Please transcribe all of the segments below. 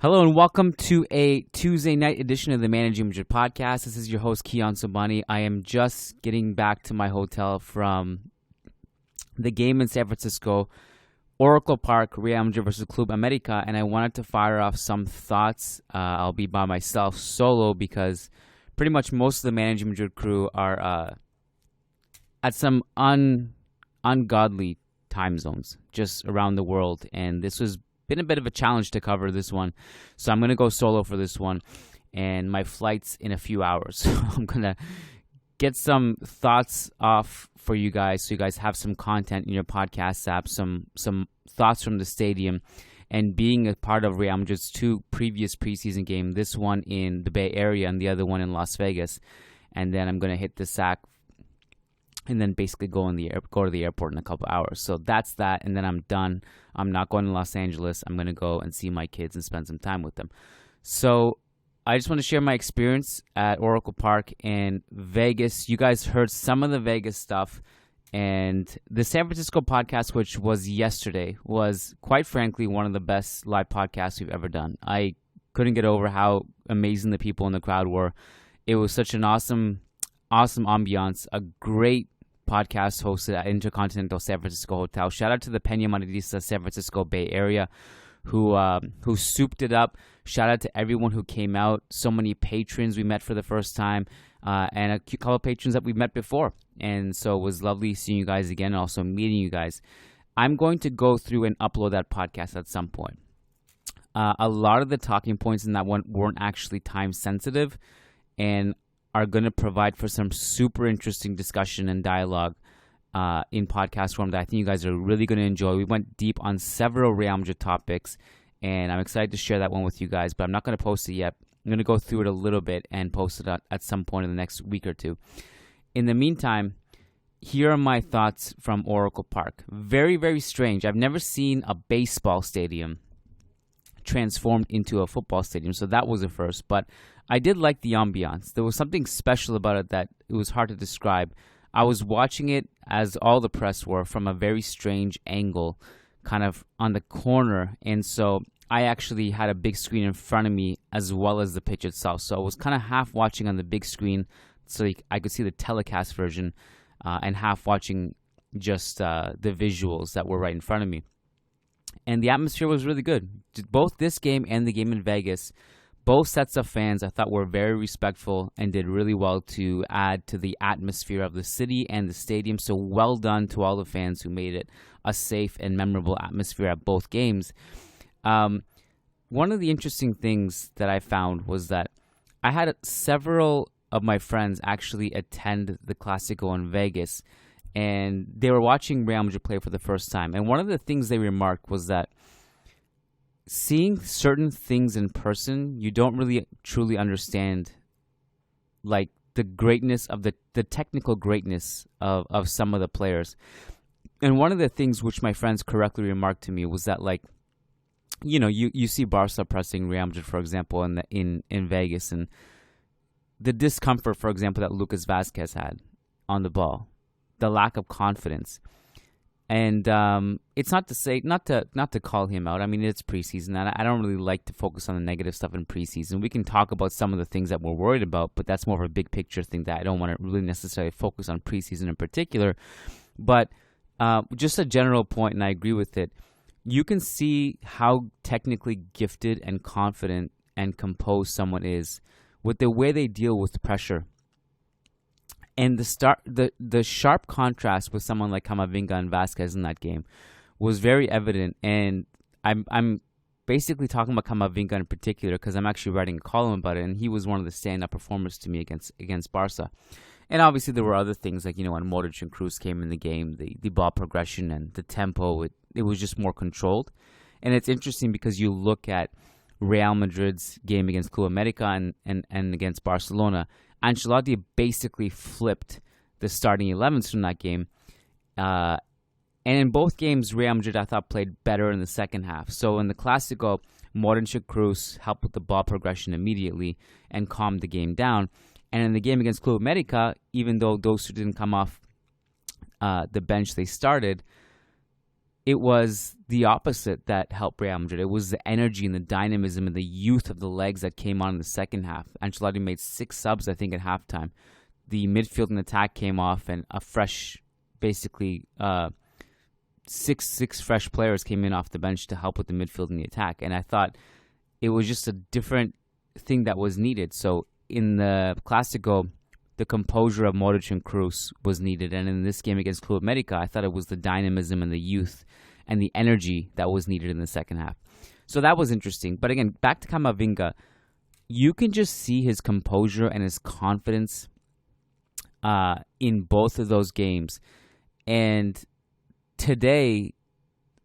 Hello and welcome to a Tuesday night edition of the Managing Madrid Podcast. This is your host, Kiyan Sobhani. I am just getting back to my hotel from the game in San Francisco, Oracle Park, Real Madrid versus Club America, and I wanted to fire off some thoughts. I'll be by myself solo because pretty much most of the Managing Madrid crew are at some ungodly time zones just around the world, and this was been a bit of a challenge to cover this one, so I'm going to go solo for this one, and my flight's in a few hours, so I'm going to get some thoughts off for you guys, so you guys have some content in your podcast app, some thoughts from the stadium, and being a part of Real Madrid's two previous preseason games, this one in the Bay Area and the other one in Las Vegas, and then I'm going to hit the sack and then basically go to the airport in a couple hours. So that's that, and then I'm done. I'm not going to Los Angeles. I'm going to go and see my kids and spend some time with them. So I just want to share my experience at Oracle Park in Vegas. You guys heard some of the Vegas stuff, and the San Francisco podcast, which was yesterday, was quite frankly one of the best live podcasts we've ever done. I couldn't get over how amazing the people in the crowd were. It was such an awesome ambiance, a great podcast hosted at Intercontinental San Francisco Hotel. Shout out to the Madridistas San Francisco Bay Area who souped it up. Shout out to everyone who came out. So many patrons we met for the first time, and a couple of patrons that we met before. And so it was lovely seeing you guys again and also meeting you guys. I'm going to go through and upload that podcast at some point. A lot of the talking points in that one weren't actually time sensitive and are going to provide for some super interesting discussion and dialogue in podcast form that I think you guys are really going to enjoy. We went deep on several Real Madrid topics, and I'm excited to share that one with you guys, but I'm not going to post it yet. I'm going to go through it a little bit and post it at some point in the next week or two. In the meantime, here are my thoughts from Oracle Park. Very, very strange. I've never seen a baseball stadium transformed into a football stadium, so that was a first, but I did like the ambiance. There was something special about it that it was hard to describe. I was watching it, as all the press were, from a very strange angle, kind of on the corner, and so I actually had a big screen in front of me as well as the pitch itself, so I was kind of half watching on the big screen so I could see the telecast version, and half watching just the visuals that were right in front of me. And the atmosphere was really good. Both this game and the game in Vegas, both sets of fans I thought were very respectful and did really well to add to the atmosphere of the city and the stadium. So well done to all the fans who made it a safe and memorable atmosphere at both games. One of the interesting things that I found was that I had several of my friends actually attend the Clásico in Vegas, and they were watching Real Madrid play for the first time. And one of the things they remarked was that seeing certain things in person, you don't really truly understand, like, the greatness of the technical greatness of some of the players. And one of the things which my friends correctly remarked to me was that, like, you know, you see Barca pressing Real Madrid, for example, in Vegas, and the discomfort, for example, that Lucas Vázquez had on the ball, the lack of confidence. And it's not to call him out. I mean, it's preseason, and I don't really like to focus on the negative stuff in preseason. We can talk about some of the things that we're worried about, but that's more of a big picture thing that I don't want to really necessarily focus on preseason in particular. But just a general point, and I agree with it, you can see how technically gifted and confident and composed someone is with the way they deal with pressure. And the sharp contrast with someone like Camavinga and Vázquez in that game was very evident. And I'm basically talking about Camavinga in particular because I'm actually writing a column about it, and he was one of the stand-up performers to me against Barca. And obviously there were other things like, you know, when Modric and Kroos came in the game, the ball progression and the tempo, it was just more controlled. And it's interesting because you look at Real Madrid's game against Club America and against Barcelona, Ancelotti basically flipped the starting 11s from that game. And in both games, Real Madrid, I thought, played better in the second half. So in the Clásico, Modric and Kroos helped with the ball progression immediately and calmed the game down. And in the game against Club America, even though those two didn't come off the bench they started, it was the opposite that helped Real Madrid. It was the energy and the dynamism and the youth of the legs that came on in the second half. Ancelotti made 6 subs, I think, at halftime. The midfield and attack came off, and a fresh, basically, six fresh players came in off the bench to help with the midfield and the attack. And I thought it was just a different thing that was needed. So in the Clásico, the composure of Modric and Kroos was needed. And in this game against Club America, I thought it was the dynamism and the youth and the energy that was needed in the second half. So that was interesting. But again, back to Camavinga, you can just see his composure and his confidence in both of those games. And today,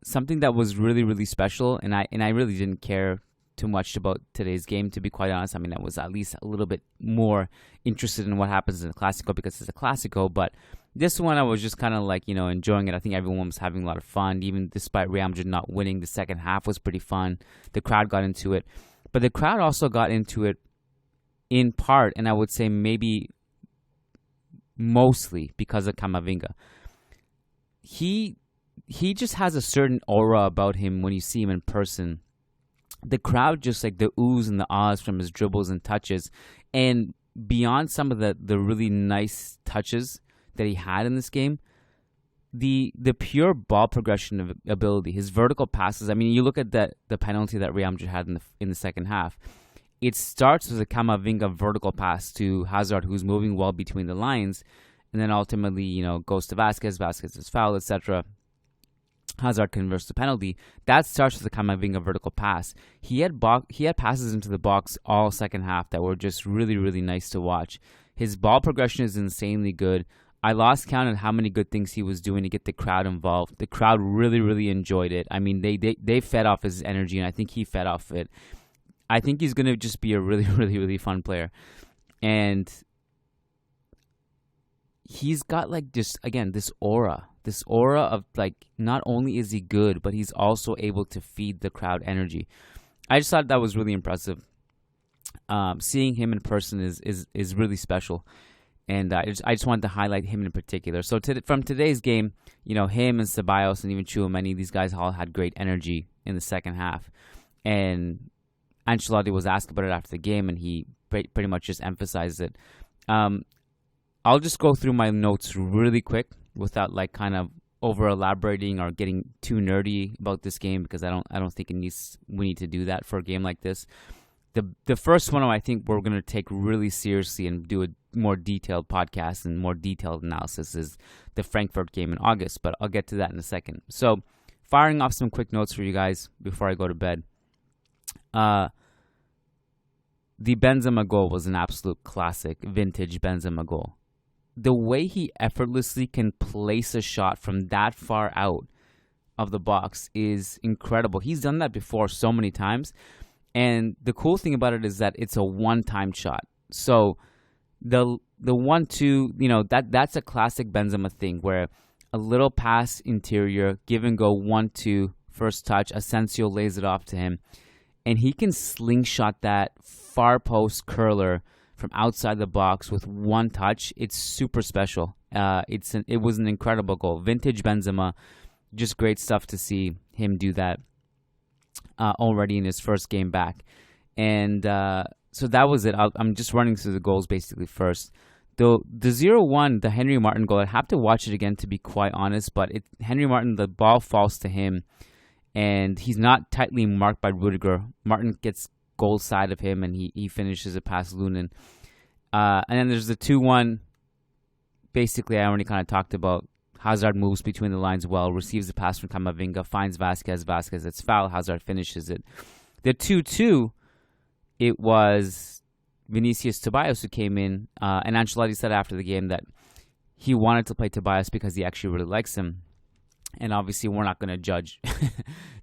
something that was really, really special, and I really didn't care too much about today's game, to be quite honest. I mean, I was at least a little bit more interested in what happens in the Clásico because it's a Clásico, but this one I was just kind of like, enjoying it. I think everyone was having a lot of fun, even despite Real Madrid not winning. The second half was pretty fun. The crowd got into it, but the crowd also got into it in part, and I would say maybe mostly because of Camavinga. He just has a certain aura about him when you see him in person. The crowd just like the oohs and the ahs from his dribbles and touches. And beyond some of the really nice touches that he had in this game, the pure ball progression of ability, his vertical passes. I mean, you look at the penalty that Real Madrid had in the second half. It starts with a Camavinga vertical pass to Hazard, who's moving well between the lines, and then ultimately, goes to Vasquez. Vasquez is fouled, etc. Hazard converts the penalty. That starts with the Camavinga vertical pass. He had passes into the box all second half that were just really, really nice to watch. His ball progression is insanely good. I lost count of how many good things he was doing to get the crowd involved. The crowd really, really enjoyed it. I mean, they fed off his energy, and I think he fed off it. I think he's going to just be a really, really, really fun player. And he's got like just, again, this aura of like, not only is he good, but he's also able to feed the crowd energy. I just thought that was really impressive. Seeing him in person is really special. And I just wanted to highlight him in particular. So from today's game, him and Ceballos and even Tchouaméni, these guys all had great energy in the second half. And Ancelotti was asked about it after the game, and he pretty much just emphasized it. I'll just go through my notes really quick without like kind of over elaborating or getting too nerdy about this game, because I don't think we need to do that for a game like this. The first one I think we're going to take really seriously and do a more detailed podcast and more detailed analysis is the Frankfurt game in August, but I'll get to that in a second. So firing off some quick notes for you guys before I go to bed. The Benzema goal was an absolute classic, vintage Benzema goal. The way he effortlessly can place a shot from that far out of the box is incredible. He's done that before so many times. And the cool thing about it is that it's a one-time shot. So the 1-2, that's a classic Benzema thing where a little pass interior, give and go 1-2, first touch, Asensio lays it off to him. And he can slingshot that far post curler from outside the box with one touch. It's super special. It was an incredible goal. Vintage Benzema. Just great stuff to see him do that already in his first game back. And so that was it. I'm just running through the goals basically first. The 0-1, the Henry Martin goal, I'd have to watch it again to be quite honest, but Henry Martin, the ball falls to him, and he's not tightly marked by Rudiger. Martin gets goal side of him, and he finishes it past Lunin. And then there's the 2-1. Basically, I already kind of talked about. Hazard moves between the lines well, receives the pass from Camavinga, finds Vasquez. Vasquez, it's foul. Hazard finishes it. The 2-2, it was Vinicius Tobias who came in, and Ancelotti said after the game that he wanted to play Tobias because he actually really likes him. And obviously, we're not going to judge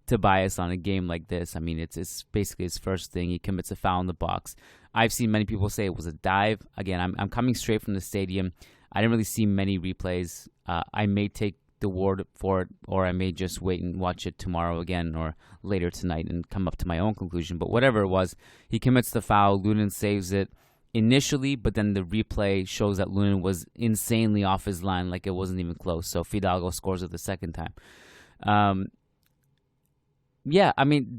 Tobias on a game like this. I mean, it's basically his first thing. He commits a foul in the box. I've seen many people say it was a dive. Again, I'm coming straight from the stadium. I didn't really see many replays. I may take the word for it, or I may just wait and watch it tomorrow again or later tonight and come up to my own conclusion. But whatever it was, he commits the foul. Lunin saves it initially, but then the replay shows that Lunin was insanely off his line, like it wasn't even close. So Fidalgo scores it the second time. Um, yeah, I mean,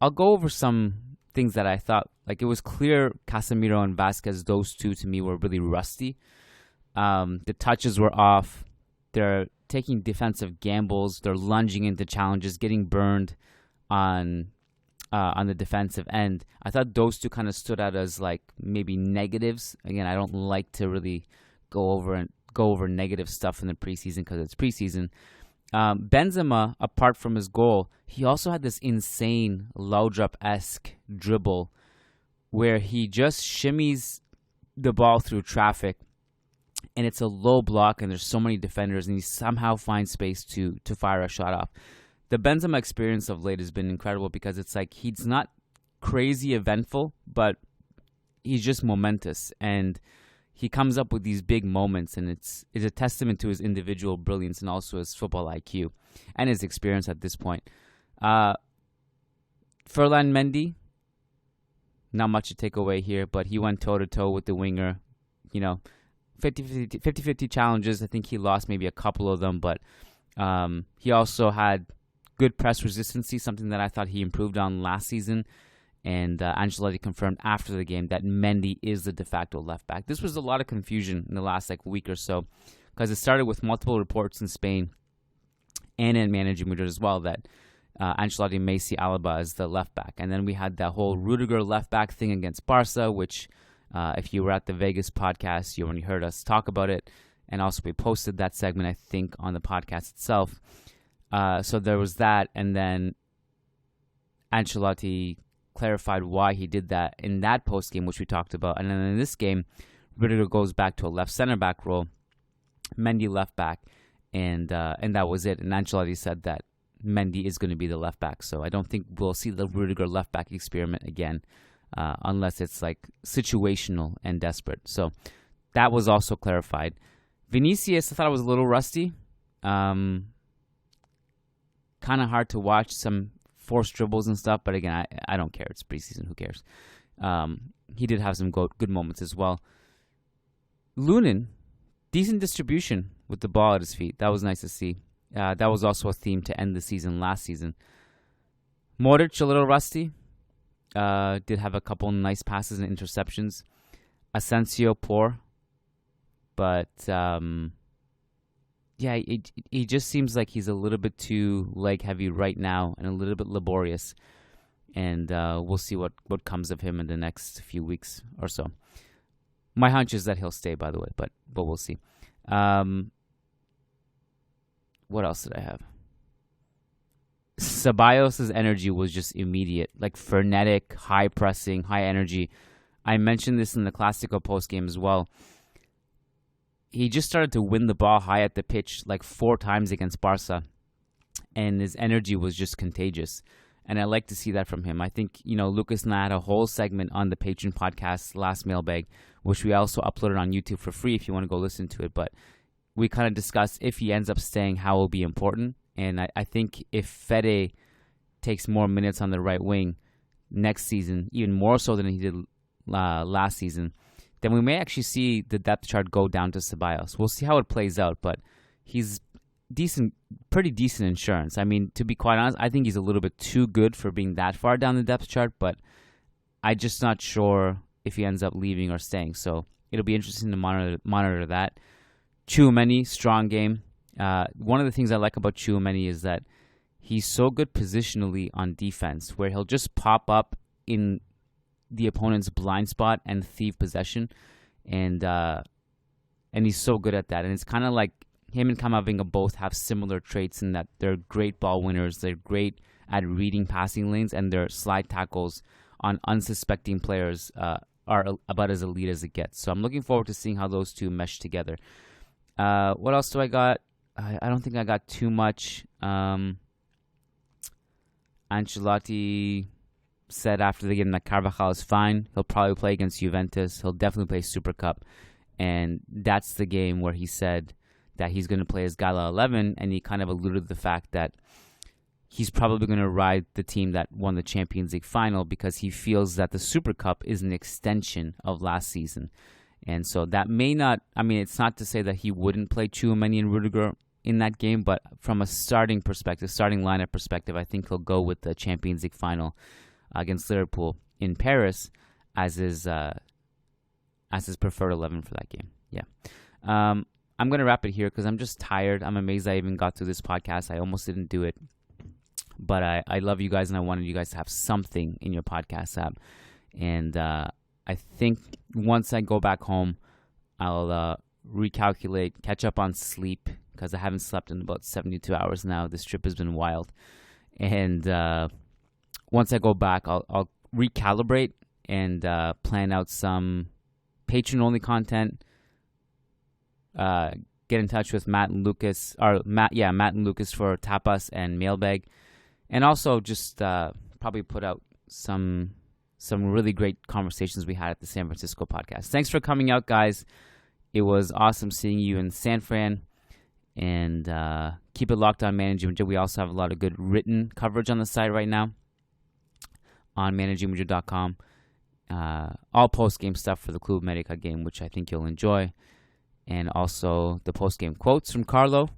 I'll go over some things that I thought, like, it was clear Casemiro and Vasquez, those two to me were really rusty. The touches were off. They're taking defensive gambles. They're lunging into challenges, getting burned on the defensive end. I thought those two kind of stood out as like maybe negatives. Again, I don't like to really go over negative stuff in the preseason because it's preseason. Benzema, apart from his goal, he also had this insane Laudrup-esque dribble where he just shimmies the ball through traffic, and it's a low block, and there's so many defenders, and he somehow finds space to fire a shot off. The Benzema experience of late has been incredible because it's like he's not crazy eventful, but he's just momentous, and he comes up with these big moments, and it's a testament to his individual brilliance and also his football IQ and his experience at this point. Ferland Mendy, not much to take away here, but he went toe-to-toe with the winger. 50-50 challenges. I think he lost maybe a couple of them, but he also had good press resistance, something that I thought he improved on last season. And Ancelotti confirmed after the game that Mendy is the de facto left back. This was a lot of confusion in the last week or so because it started with multiple reports in Spain and in Managing Madrid as well that Ancelotti may see Alaba as the left back. And then we had that whole Rudiger left back thing against Barca, which if you were at the Vegas podcast, you already heard us talk about it. And also we posted that segment, I think, on the podcast itself. So there was that. And then Ancelotti clarified why he did that in that post game, which we talked about. And then in this game, Rudiger goes back to a left center back role, Mendy left back, and that was it. And Ancelotti said that Mendy is going to be the left back. So I don't think we'll see the Rudiger left back experiment again, unless it's like situational and desperate. So that was also clarified. Vinicius, I thought it was a little rusty. Kind of hard to watch, some forced dribbles and stuff, but again, I don't care. It's preseason. Who cares? He did have some good moments as well. Lunin, decent distribution with the ball at his feet. That was nice to see. That was also a theme to end the season last season. Modric, a little rusty. Did have a couple nice passes and interceptions. Asensio, poor. But yeah, he just seems like he's a little bit too leg heavy right now and a little bit laborious. And we'll see what comes of him in the next few weeks or so. My hunch is that he'll stay, by the way, but we'll see. What else did I have? Ceballos' energy was just immediate, like frenetic, high pressing, high energy. I mentioned this in the Clásico postgame as well. He just started to win the ball high at the pitch like 4 times against Barca, and his energy was just contagious. And I like to see that from him. I think, Lucas and I had a whole segment on the Patron podcast, last mailbag, which we also uploaded on YouTube for free if you want to go listen to it. But we kind of discussed if he ends up staying, how it will be important. And I think if Fede takes more minutes on the right wing next season, even more so than he did last season, then we may actually see the depth chart go down to Ceballos. We'll see how it plays out, but he's pretty decent insurance. I mean, to be quite honest, I think he's a little bit too good for being that far down the depth chart, but I'm just not sure if he ends up leaving or staying. So it'll be interesting to monitor that. Tchouaméni, strong game. One of the things I like about Tchouaméni is that he's so good positionally on defense, where he'll just pop up in the opponent's blind spot and thieve possession, and he's so good at that. And it's kind of like him and Camavinga both have similar traits in that they're great ball winners, they're great at reading passing lanes, and their slide tackles on unsuspecting players are about as elite as it gets. So I'm looking forward to seeing how those two mesh together. What else do I got? I don't think I got too much. Ancelotti said after the game that Carvajal is fine. He'll probably play against Juventus. He'll definitely play Super Cup. And that's the game where he said that he's going to play as Gala 11, and he kind of alluded to the fact that he's probably going to ride the team that won the Champions League final because he feels that the Super Cup is an extension of last season. And so that may not, it's not to say that he wouldn't play Tchouaméni and Rudiger in that game, but from a starting lineup perspective, I think he'll go with the Champions League final against Liverpool in Paris as his preferred 11 for that game. Yeah. I'm going to wrap it here because I'm just tired. I'm amazed I even got through this podcast. I almost didn't do it. But I love you guys, and I wanted you guys to have something in your podcast app. And I think once I go back home, I'll recalculate, catch up on sleep, because I haven't slept in about 72 hours now. This trip has been wild. And once I go back, I'll recalibrate and plan out some Patron-only content. Get in touch with Matt and Lucas for Tapas and Mailbag. And also just probably put out some really great conversations we had at the San Francisco podcast. Thanks for coming out, guys. It was awesome seeing you in San Fran. And keep it locked on Managing Madrid. We also have a lot of good written coverage on the site right now on managingmadrid.com. All post-game stuff for the Club America game, which I think you'll enjoy. And also the post-game quotes from Carlo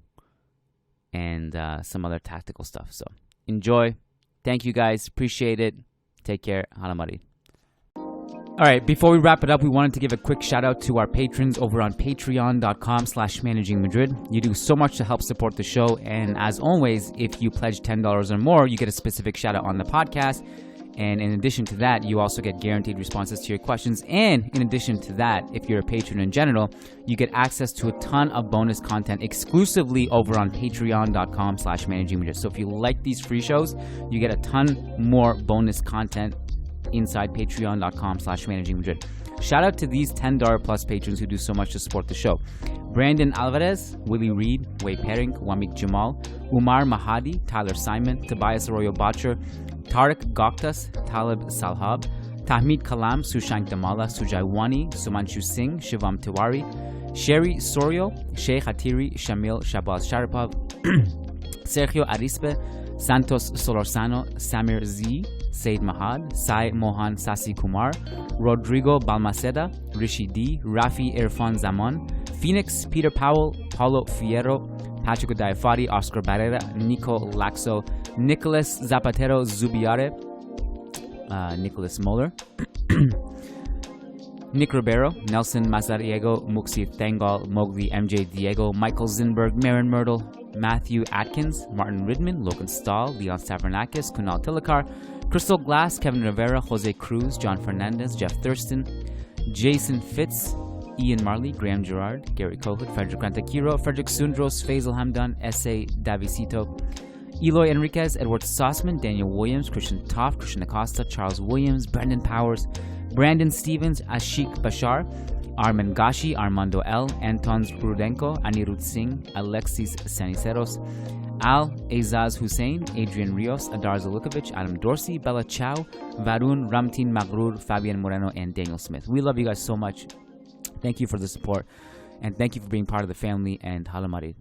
and some other tactical stuff. So enjoy. Thank you, guys. Appreciate it. Take care. Hala Madrid. All right, before we wrap it up, we wanted to give a quick shout out to our patrons over on patreon.com/managingmadrid. You do so much to help support the show. And as always, if you pledge $10 or more, you get a specific shout out on the podcast. And in addition to that, you also get guaranteed responses to your questions. And in addition to that, if you're a patron in general, you get access to a ton of bonus content exclusively over on patreon.com/managingmadrid. So if you like these free shows, you get a ton more bonus content inside patreon.com/managingmadrid. Shout out to these $10 plus patrons who do so much to support the show. Brandon Alvarez, Willie Reed, Wei Pering, Wamik Jamal, Umar Mahadi, Tyler Simon, Tobias Arroyo Botcher, Tariq Goktas, Talib Salhab, Tahmid Kalam, Sushank Damala, Sujai Wani, Sumanshu Singh, Shivam Tiwari, Sherry Sorio, Sheikh Hatiri, Shamil Shabaz Sharipov, Sergio Arispe, Santos Solorzano, Samir Z, Said Mahad, Sai Mohan Sasi Kumar, Rodrigo Balmaceda, Rishi D, Rafi Irfan Zaman, Phoenix, Peter Powell, Paulo Fierro, Patrick Diafati, Oscar Barrera, Nico Laxo, Nicholas Zapatero Zubiare, Nicholas Moller, Nick Ribeiro, Nelson Mazariego, Muxi Thangal, Mowgli MJ Diego, Michael Zinberg, Marin Myrtle, Matthew Atkins, Martin Ridman, Logan Stahl, Leon Stavronakis, Kunal Tilakar, Crystal Glass, Kevin Rivera, Jose Cruz, John Fernandez, Jeff Thurston, Jason Fitz, Ian Marley, Graham Gerard, Gary Kohut, Frederick Rantakiro, Frederick Sundros, Faisal Hamdan, S.A. Davisito, Eloy Enriquez, Edward Sossman, Daniel Williams, Christian Toff, Christian Acosta, Charles Williams, Brendan Powers, Brandon Stevens, Ashik Bashar, Arman Gashi, Armando L, Antons Rudenko, Anirudh Singh, Alexis Saniceros, Al Azaz Hussein, Adrian Rios, Adar Zalukovic, Adam Dorsey, Bella Chow, Varun, Ramtin Magrur, Fabian Moreno, and Daniel Smith. We love you guys so much. Thank you for the support, and thank you for being part of the family, and Hala Madrid.